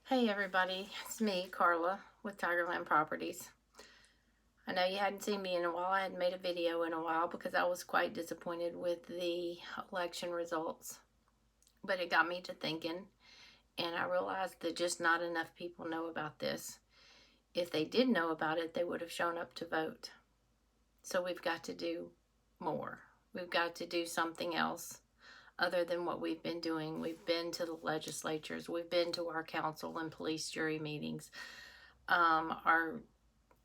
Hey everybody, it's me, Carla, with Tigerland Properties. I know you hadn't seen me in a while. I hadn't made a video in a while because I was quite disappointed with the election results. But it got me to thinking, and I realized that just not enough people know about this. If they did know about it, they would have shown up to vote. So we've got to do more. We've got to do something else other than what we've been doing. We've been to the legislatures, we've been to our council and police jury meetings. Our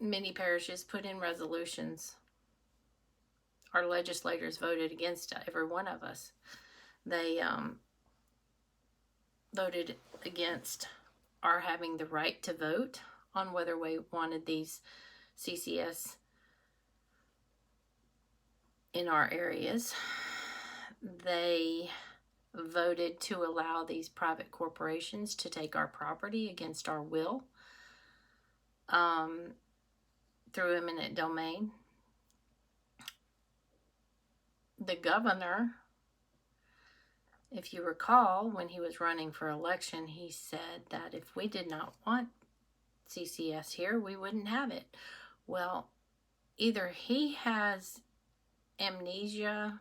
many parishes put in resolutions. Our legislators voted against every one of us. They voted against our having the right to vote on whether we wanted these CCS in our areas. They voted to allow these private corporations to take our property against our will through eminent domain. The governor, if you recall, when he was running for election, he said that if we did not want CCS here, we wouldn't have it. Well, either he has amnesia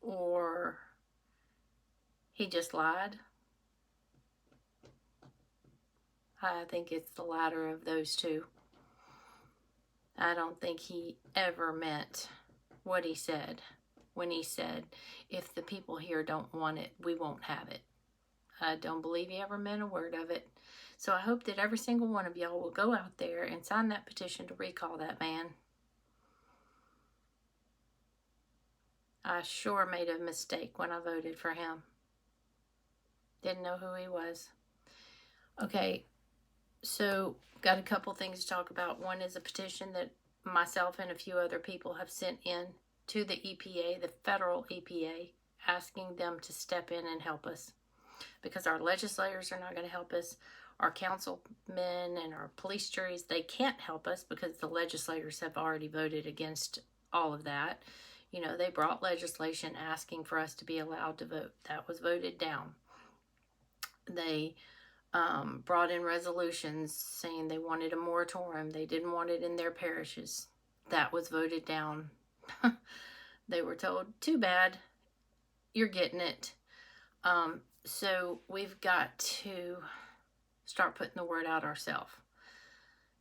or he just lied. I think it's the latter of those two. I don't think he ever meant what he said when he said, if the people here don't want it, we won't have it. I don't believe he ever meant a word of it. So I hope that every single one of y'all will go out there and sign that petition to recall that man. I sure made a mistake when I voted for him. Didn't know who he was. Okay, so got a couple things to talk about. One is a petition that myself and a few other people have sent in to the EPA, the federal EPA, asking them to step in and help us. Because our legislators are not going to help us. Our councilmen and our police juries, they can't help us because the legislators have already voted against all of that. You know, they brought legislation asking for us to be allowed to vote. That was voted down. They brought in resolutions saying they wanted a moratorium. They didn't want it in their parishes. That was voted down. They were told, too bad, you're getting it. So we've got to start putting the word out ourselves.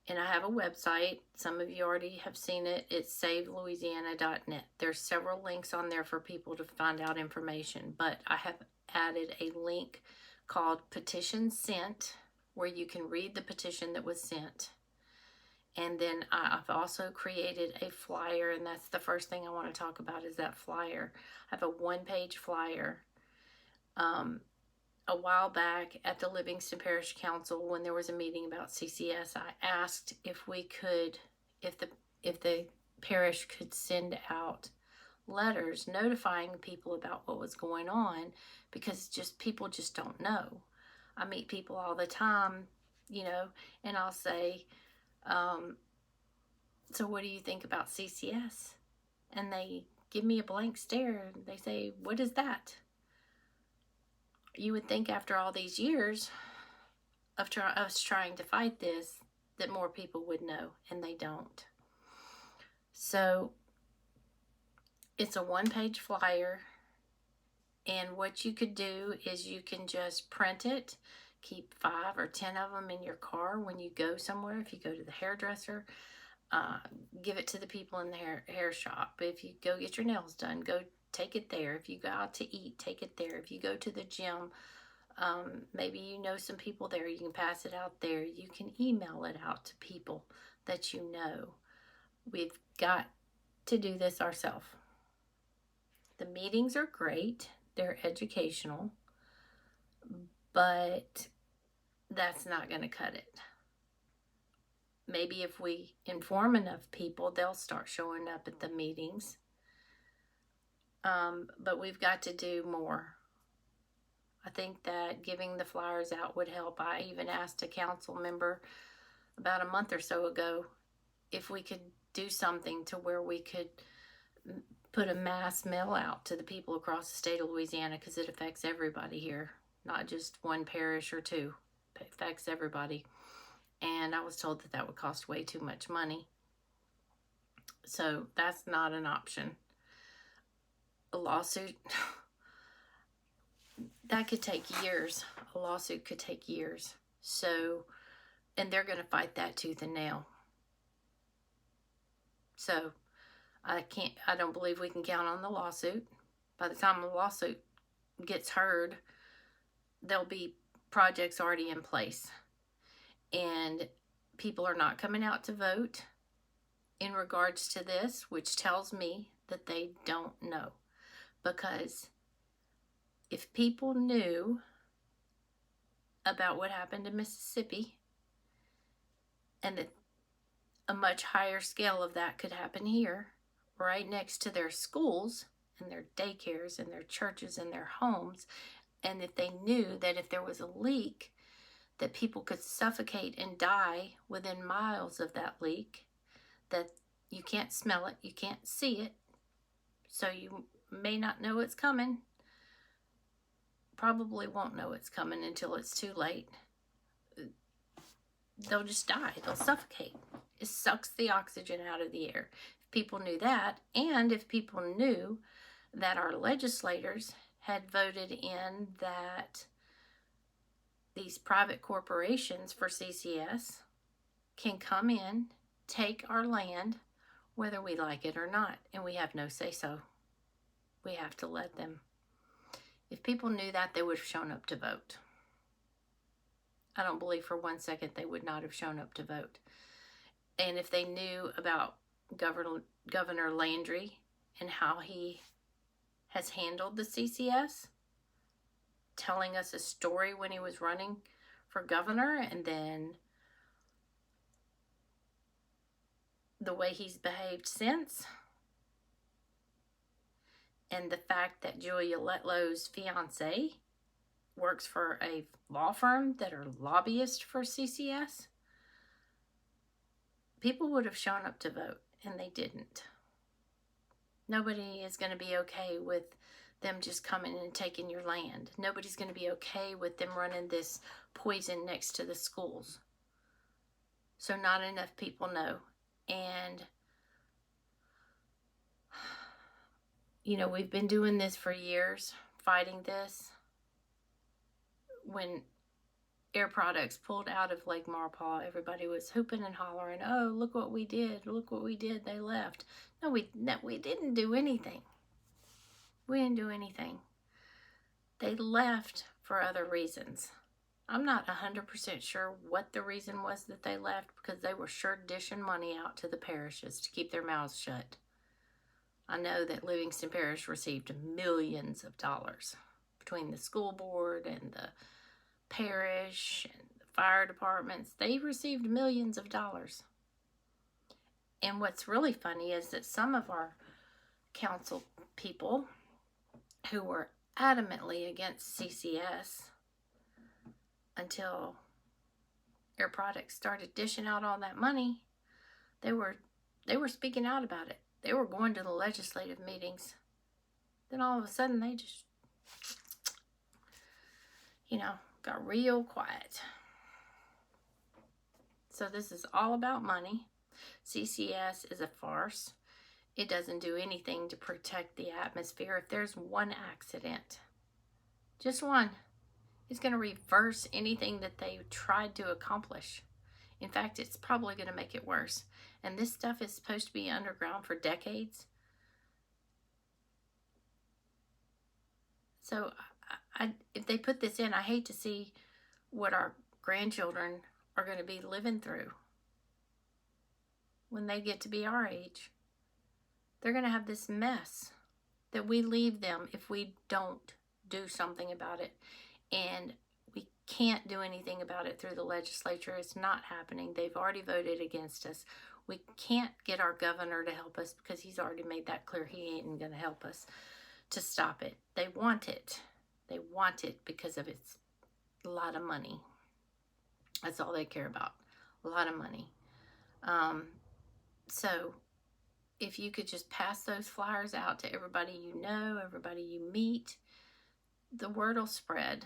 And I have a website. Some of you already have seen it. It's savelouisiana.net. There's several links on there for people to find out information. But I have added a link called Petition Sent, where you can read the petition that was sent. And then I've also created a flyer, and that's the first thing I want to talk about is that flyer. I have a one-page flyer. A while back at the Livingston Parish Council, when there was a meeting about CCS, I asked if we could, if the parish could send out letters notifying people about what was going on, because people just don't know. I meet people all the time, you know, and I'll say, so what do you think about CCS? And they give me a blank stare and they say, what is that? You would think after all these years of us trying to fight this, that more people would know, and they don't. So it's a one-page flyer, and what you could do is you can just print it, keep 5 or 10 of them in your car when you go somewhere. If you go to the hairdresser, give it to the people in the hair shop. If you go get your nails done, go take it there. If you go out to eat, take it there. If you go to the gym, maybe you know some people there, you can pass it out there. You can email it out to people that you know. We've got to do this ourselves. The meetings are great. They're educational. But that's not going to cut it. Maybe if we inform enough people, they'll start showing up at the meetings. But we've got to do more. I think that giving the flyers out would help. I even asked a council member about a month or so ago if we could do something to where we could put a mass mail out to the people across the state of Louisiana, because it affects everybody here, not just one parish or two. It affects everybody. And I was told that that would cost way too much money. So that's not an option. A lawsuit, that could take years. A lawsuit could take years. So, and they're going to fight that tooth and nail. So I don't believe we can count on the lawsuit. By the time the lawsuit gets heard, there'll be projects already in place. And people are not coming out to vote in regards to this, which tells me that they don't know. Because if people knew about what happened in Mississippi, and that a much higher scale of that could happen here, right next to their schools and their daycares and their churches and their homes, and if they knew that if there was a leak, that people could suffocate and die within miles of that leak, that you can't smell it, you can't see it, so you may not know it's coming, probably won't know it's coming until it's too late. They'll just die, they'll suffocate. It sucks the oxygen out of the air. If people knew that, and if people knew that our legislators had voted in that these private corporations for CCS can come in, take our land, whether we like it or not, and we have no say-so. We have to let them. If people knew that, they would have shown up to vote. I don't believe for 1 second they would not have shown up to vote. And if they knew about Governor Landry and how he has handled the CCS, telling us a story when he was running for governor, and then the way he's behaved since, and the fact that Julia Letlow's fiance works for a law firm that are lobbyists for CCS, people would have shown up to vote, and they didn't. Nobody is going to be okay with them just coming and taking your land. Nobody's going to be okay with them running this poison next to the schools. So not enough people know. And, you know, we've been doing this for years, fighting this. When Air Products pulled out of Lake Marpaw, everybody was hooping and hollering, oh, look what we did, look what we did, they left. No, we didn't do anything. We didn't do anything. They left for other reasons. I'm not 100% sure what the reason was that they left, because they were sure dishing money out to the parishes to keep their mouths shut. I know that Livingston Parish received millions of dollars between the school board and the parish and the fire departments. They received millions of dollars. And what's really funny is that some of our council people who were adamantly against CCS until Air Products started dishing out all that money, they were speaking out about it. They were going to the legislative meetings. Then all of a sudden they just, got real quiet. So this is all about money. CCS is a farce. It doesn't do anything to protect the atmosphere. If there's one accident, just one, it's going to reverse anything that they tried to accomplish. In fact, it's probably going to make it worse. And this stuff is supposed to be underground for decades. So if they put this in, I hate to see what our grandchildren are going to be living through when they get to be our age. They're going to have this mess that we leave them if we don't do something about it. And we can't do anything about it through the legislature. It's not happening. They've already voted against us. We can't get our governor to help us because he's already made that clear he ain't going to help us to stop it. They want it. They want it because of it's a lot of money. That's all they care about. A lot of money. So if you could just pass those flyers out to everybody you know, everybody you meet, the word will spread.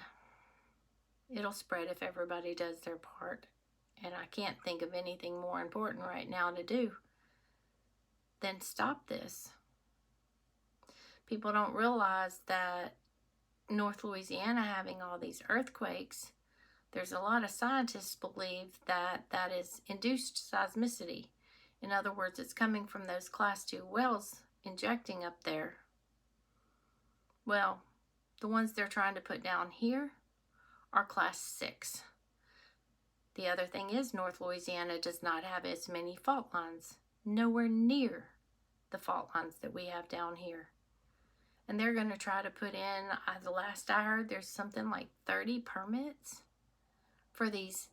It'll spread if everybody does their part. And I can't think of anything more important right now to do than stop this. People don't realize that North Louisiana having all these earthquakes, there's a lot of scientists believe that that is induced seismicity. In other words, it's coming from those class 2 wells injecting up there. Well, the ones they're trying to put down here are class 6. The other thing is North Louisiana does not have as many fault lines, nowhere near the fault lines that we have down here. And they're going to try to put in, the last I heard, there's something like 30 permits for these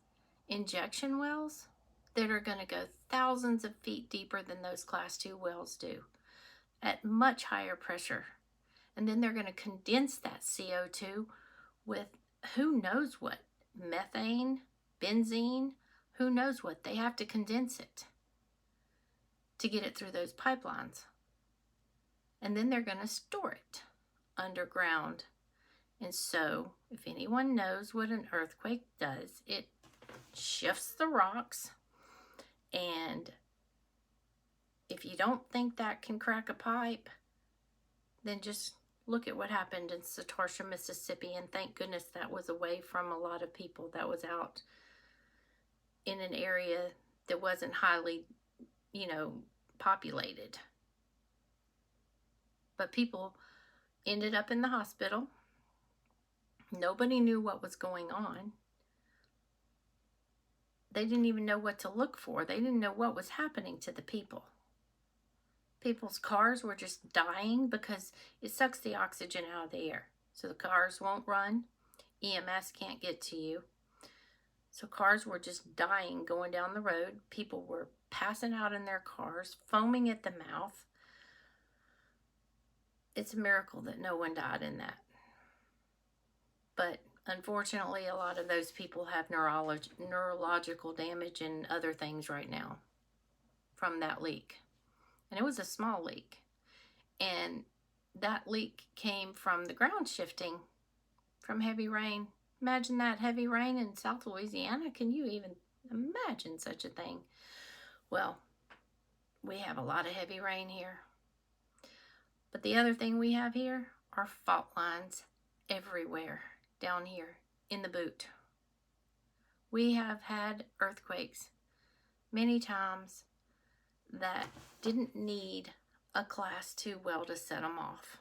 injection wells that are going to go thousands of feet deeper than those class 2 wells do at much higher pressure. And then they're going to condense that CO2 with who knows what, methane, benzene, who knows what. They have to condense it to get it through those pipelines. And then they're going to store it underground. And so, if anyone knows what an earthquake does, it shifts the rocks. And if you don't think that can crack a pipe, then just look at what happened in Satarsha, Mississippi. And thank goodness that was away from a lot of people. That was out in an area that wasn't highly, populated. But people ended up in the hospital. Nobody knew what was going on. They didn't even know what to look for. They didn't know what was happening to the people. People's cars were just dying because it sucks the oxygen out of the air. So the cars won't run. EMS can't get to you. So cars were just dying going down the road. People were passing out in their cars, foaming at the mouth. It's a miracle that no one died in that. But unfortunately, a lot of those people have neurological damage and other things right now from that leak. And it was a small leak. And that leak came from the ground shifting from heavy rain. Imagine that, heavy rain in South Louisiana. Can you even imagine such a thing? Well, we have a lot of heavy rain here. But the other thing we have here are fault lines everywhere down here in the boot. We have had earthquakes many times that didn't need a class 2 well to set them off.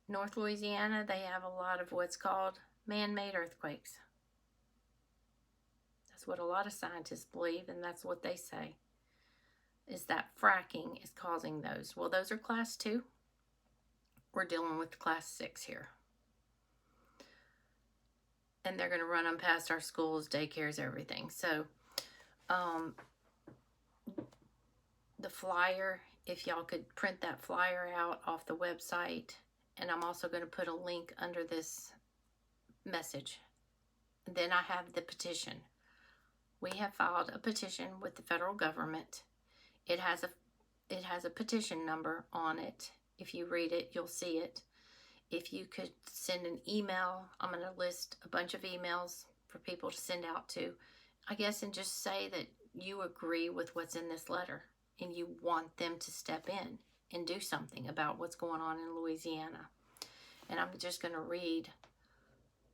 North Louisiana, they have a lot of what's called man-made earthquakes. That's what a lot of scientists believe, and that's what they say, is that fracking is causing those. Well, those are class 2. We're dealing with class 6 here. And they're going to run them past our schools, daycares, everything. So, the flyer, if y'all could print that flyer out off the website. And I'm also going to put a link under this message. And then I have the petition. We have filed a petition with the federal government. It has a petition number on it. If you read it, you'll see it. If you could send an email, I'm going to list a bunch of emails for people to send out to, I guess, and just say that you agree with what's in this letter and you want them to step in and do something about what's going on in Louisiana. And I'm just going to read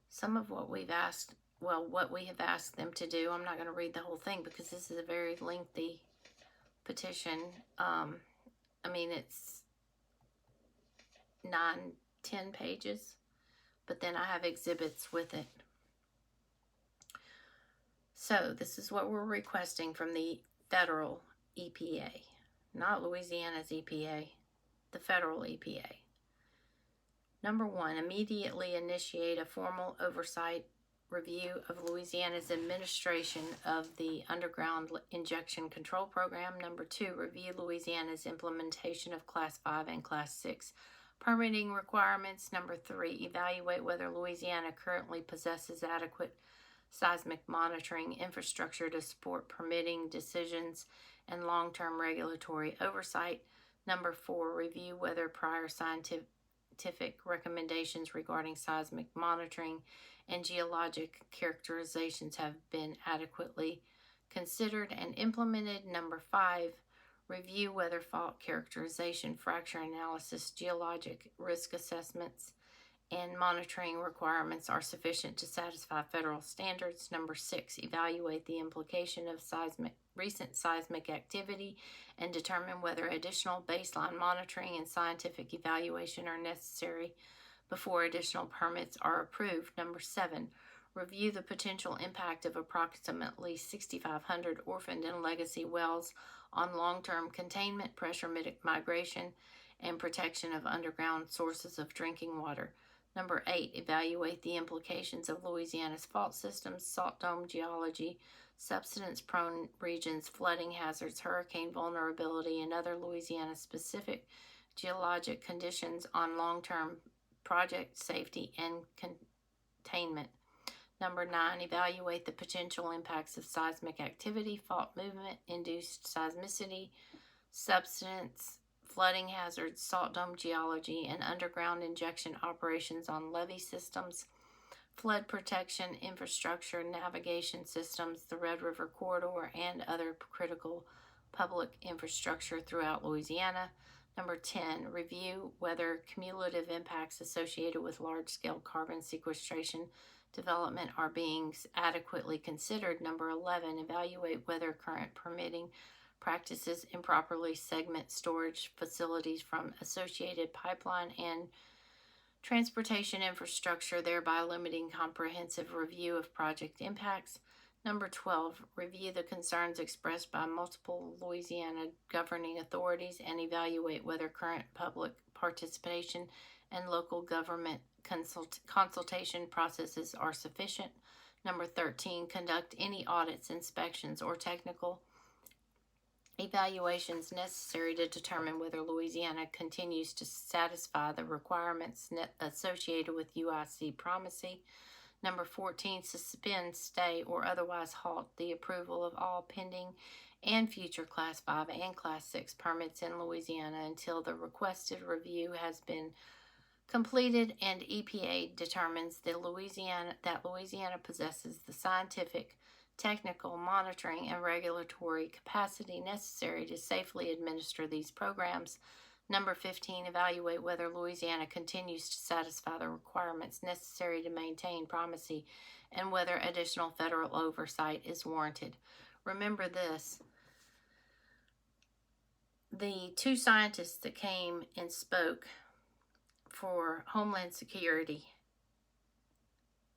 some of what we've asked, what we have asked them to do. I'm not going to read the whole thing because this is a very lengthy petition. It's 9-10 pages, but then I have exhibits with it. So this is what we're requesting from the federal EPA, not Louisiana's EPA, the federal EPA. Number 1, immediately initiate a formal oversight review of Louisiana's administration of the underground injection control program. Number 2, review Louisiana's implementation of Class 5 and Class 6 permitting requirements. Number 3, evaluate whether Louisiana currently possesses adequate seismic monitoring infrastructure to support permitting decisions. and long-term regulatory oversight. Number 4, review whether prior scientific recommendations regarding seismic monitoring and geologic characterizations have been adequately considered and implemented. Number 5, review whether fault characterization, fracture analysis, geologic risk assessments, and monitoring requirements are sufficient to satisfy federal standards. Number 6, evaluate the implication of recent seismic activity and determine whether additional baseline monitoring and scientific evaluation are necessary before additional permits are approved. Number 7, review the potential impact of approximately 6,500 orphaned and legacy wells on long-term containment, pressure migration, and protection of underground sources of drinking water. Number 8, evaluate the implications of Louisiana's fault systems, salt dome geology, subsidence-prone regions, flooding hazards, hurricane vulnerability, and other Louisiana-specific geologic conditions on long-term project safety and containment. Number 9, evaluate the potential impacts of seismic activity, fault movement, induced seismicity, subsidence, flooding hazards, salt dome geology, and underground injection operations on levee systems, flood protection, infrastructure, navigation systems, the Red River Corridor, and other critical public infrastructure throughout Louisiana. Number 10, review whether cumulative impacts associated with large-scale carbon sequestration development are being adequately considered. Number 11, evaluate whether current permitting practices improperly segment storage facilities from associated pipeline and transportation infrastructure, thereby limiting comprehensive review of project impacts. Number 12, review the concerns expressed by multiple Louisiana governing authorities and evaluate whether current public participation and local government consultation processes are sufficient. Number 13, conduct any audits, inspections, or technical evaluations necessary to determine whether Louisiana continues to satisfy the requirements associated with UIC primacy. Number 14, suspend, stay, or otherwise halt the approval of all pending and future Class 5 and Class 6 permits in Louisiana until the requested review has been completed and EPA determines that Louisiana possesses the scientific, technical, monitoring, and regulatory capacity necessary to safely administer these programs. Number 15, evaluate whether Louisiana continues to satisfy the requirements necessary to maintain primacy and whether additional federal oversight is warranted. Remember this, the 2 scientists that came and spoke for Homeland Security,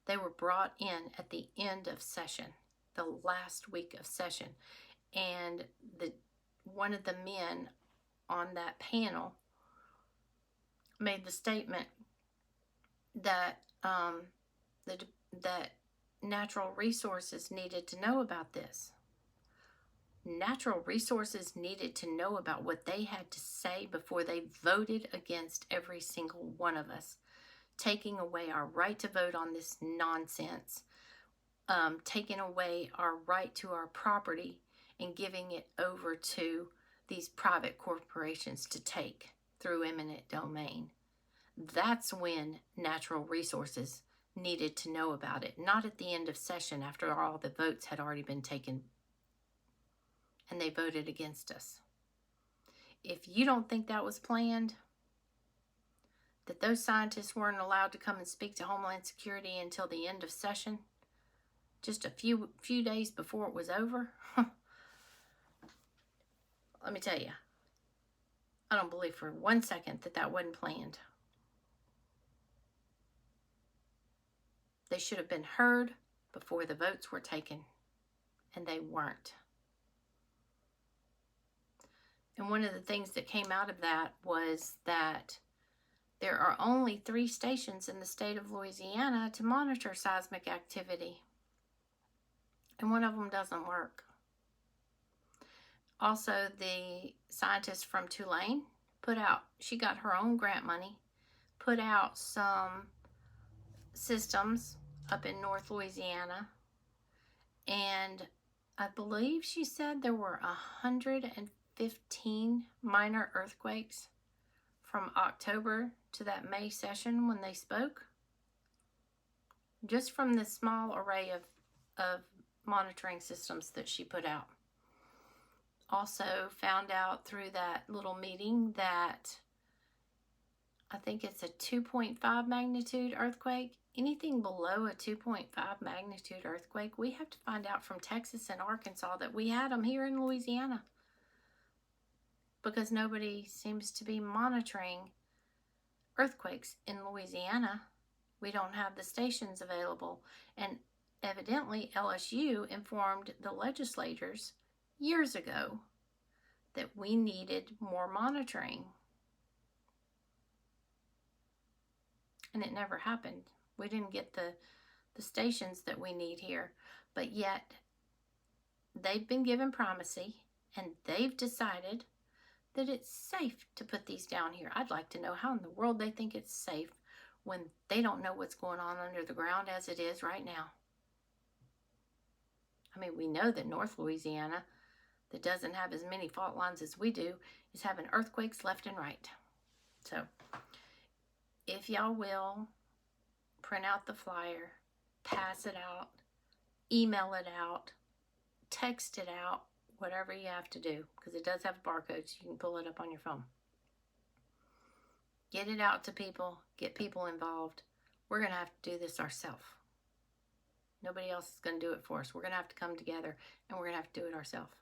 they were brought in at the end of session, the last week of session, and one of the men on that panel made the statement that that natural resources needed to know about this. Natural resources needed to know about what they had to say before they voted against every single one of us, taking away our right to vote on this nonsense, taking away our right to our property and giving it over to these private corporations to take through eminent domain. That's when natural resources needed to know about it, not at the end of session after all the votes had already been taken and they voted against us. If you don't think that was planned, that those scientists weren't allowed to come and speak to Homeland Security until the end of session, just a few days before it was over, let me tell you, I don't believe for 1 second that wasn't planned. They should have been heard before the votes were taken, and they weren't. And one of the things that came out of that was that there are only 3 stations in the state of Louisiana to monitor seismic activity, and one of them doesn't work. Also, the scientist from Tulane she got her own grant money, put out some systems up in North Louisiana, and I believe she said there were 115 minor earthquakes from October to that May session when they spoke. Just from the small array of monitoring systems that she put out. Also found out through that little meeting that I think it's a 2.5 magnitude earthquake. Anything below a 2.5 magnitude earthquake, we have to find out from Texas and Arkansas that we had them here in Louisiana, because nobody seems to be monitoring earthquakes in Louisiana. We don't have the stations available, and evidently LSU informed the legislators years ago that we needed more monitoring, and it never happened. We didn't get the stations that we need here, but yet they've been given primacy and they've decided that it's safe to put these down here. I'd like to know how in the world they think it's safe when they don't know what's going on under the ground as it is right now. I mean, we know that North Louisiana, that doesn't have as many fault lines as we do, is having earthquakes left and right. So, if y'all will, print out the flyer, pass it out, email it out, text it out, whatever you have to do, because it does have a barcode, so you can pull it up on your phone. Get it out to people, get people involved. We're going to have to do this ourselves. Nobody else is going to do it for us. We're going to have to come together, and we're going to have to do it ourselves.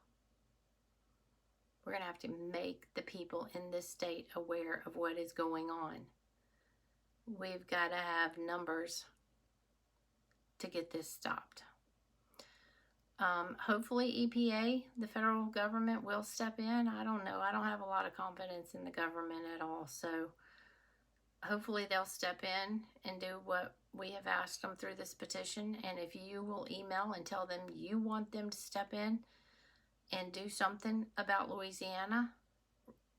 We're going to have to make the people in this state aware of what is going on. We've got to have numbers to get this stopped. Hopefully EPA, the federal government, will step in. I don't know. I don't have a lot of confidence in the government at all. So hopefully they'll step in and do what we have asked them through this petition. And if you will email and tell them you want them to step in and do something about Louisiana,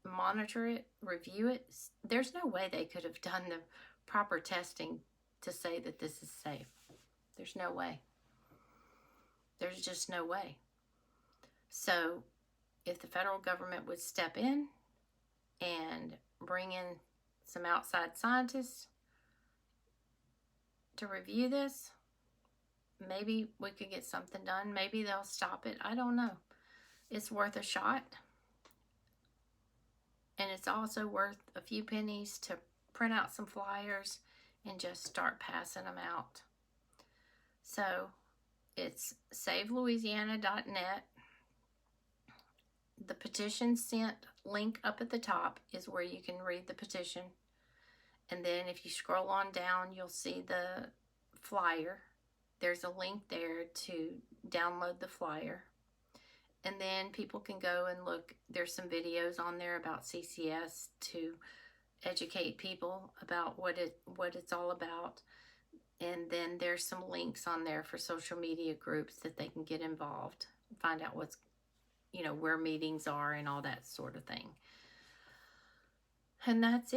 monitor it, review it, there's no way they could have done the proper testing to say that this is safe. There's no way. There's just no way. So if the federal government would step in and bring in some outside scientists to review this, maybe we could get something done. Maybe they'll stop it. I don't know. It's worth a shot. And it's also worth a few pennies to print out some flyers and just start passing them out. So it's savelouisiana.net. The petition sent link up at the top is where you can read the petition. And then if you scroll on down, you'll see the flyer. There's a link there to download the flyer. And then people can go and look. There's some videos on there about CCS to educate people about what it's all about. And then there's some links on there for social media groups that they can get involved, find out what's, where meetings are and all that sort of thing. And that's it.